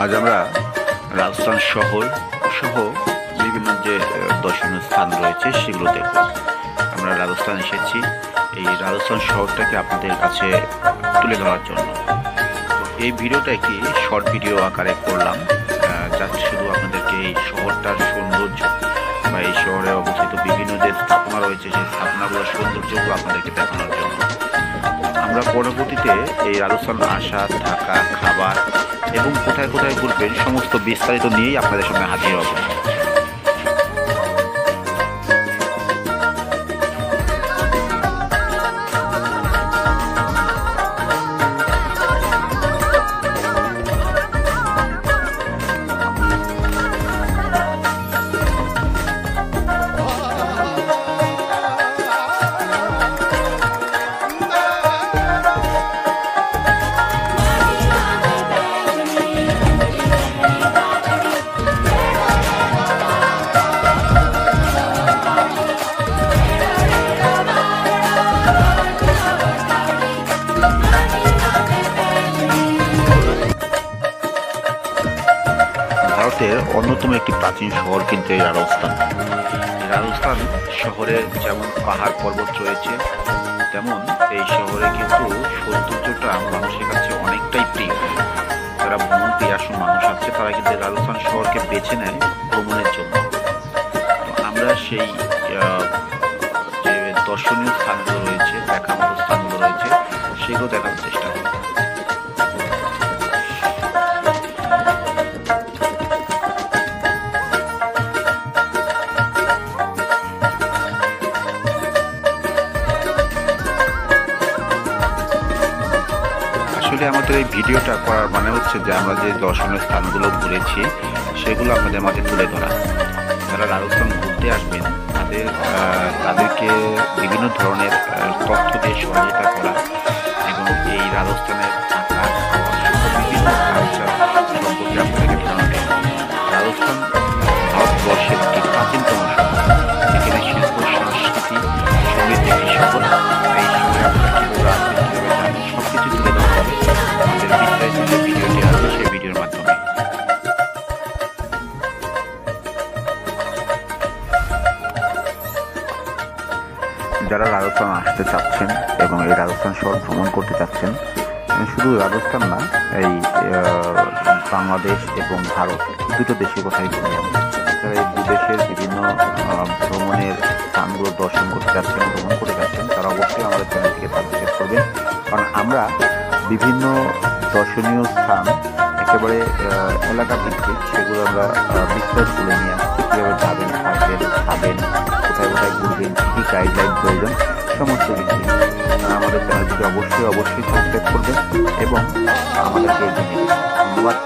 আজ আমরা রাজস্থান শহর সহ বিভিন্ন যে দর্শনীয় স্থান রয়েছে সেগুলো দেখব। আমরা রাজস্থান এসেছি এই রাজস্থান শহরটাকে আপনাদের কাছে তুলে ধরার জন্য। এই ভিডিওটা একটি শর্ট ভিডিও আকারে করলাম, জাস্ট শুধু আপনাদেরকে এই শহরটার সৌন্দর্য বা এই শহরে অবস্থিত বিভিন্ন যে স্থাপনা রয়েছে সেই স্থাপনাগুলোর সৌন্দর্যগুলো আপনাদেরকে দেখানোর জন্য। আমরা পরবর্তীতে এই রাজস্থান আসা, থাকা, খাবার এবং কোথায় কোথায় ঘুরবেন সমস্ত বিস্তারিত নিয়েই আপনাদের সামনে হাজির হব। ভারতের অন্যতম একটি প্রাচীন শহর কিন্তু এই রাজস্থান। রাজস্থান শহরে যেমন পাহাড় পর্বত রয়েছে, তেমন এই শহরে কিন্তু সৌন্দর্যটা মানুষের কাছে অনেকটাই প্রিয়। যারা ভ্রমণ পিয়াসু মানুষ আছে তারা কিন্তু রাজস্থান শহরকে বেছে নেয় ভ্রমণের জন্য। আমরা সেই যে দর্শনীয় স্থানগুলো রয়েছে, দেখার মতো স্থানগুলো রয়েছে, সেগুলো দেখার চেষ্টা করি। আমাদের এই ভিডিওটা করার মানে হচ্ছে যে আমরা যে দর্শনীয় স্থানগুলো ঘুরেছি সেগুলো আপনাদের মাঝে তুলে ধরা। যারা রাজস্থান ঘুরতে আসবেন তাদেরকে বিভিন্ন ধরনের তথ্য দিয়ে সহযোগিতা করা এবং এই রাজস্থানের থাকা, বিভিন্ন কালচার সম্পর্কে আপনাদেরকে ধারণা দেওয়া। রাজস্থান ভারতবর্ষের একটি প্রাচীনতম শহর, এখানে শিল্প, সংস্কৃতি, সমৃদ্ধ একটি শহর। এই শহরে আপনারা কীভাবে আসবেন, কীভাবে যাবেন, সব কিছু তুলে ধরা হবে আমাদের বিস্তারিত যে ভিডিওটি আছে সেই ভিডিওর মাধ্যমে। যারা রাজস্থান আসতে চাচ্ছেন এবং এই রাজস্থান শহর ভ্রমণ করতে চাচ্ছেন, শুধু রাজস্থান না, এই বাংলাদেশ এবং ভারত দুটো দেশের কথাই বলি আমি। যারা এই দুদেশের বিভিন্ন ভ্রমণের স্থানগুলো দর্শন করতে যাচ্ছেন, ভ্রমণ করতে যাচ্ছেন, তারা অবশ্যই আমাদের চ্যানেলটিকে সাবস্ক্রাইব করবেন। কারণ আমরা বিভিন্ন দর্শনীয় স্থান একেবারে এলাকা ভিত্তিক সেগুলো আমরা বিস্তারিত তুলে নিয়ে আসছি। কীভাবে যাবেন, থাকবেন, খাবেন, কোথায় কোথায় ঘুরবেন, কী কী গাইডলাইন প্রয়োজন, সমস্ত কিছু আমাদের চ্যানেলটিকে অবশ্যই সাবস্ক্রাইব করবেন এবং আমাদেরকে ধন্যবাদ।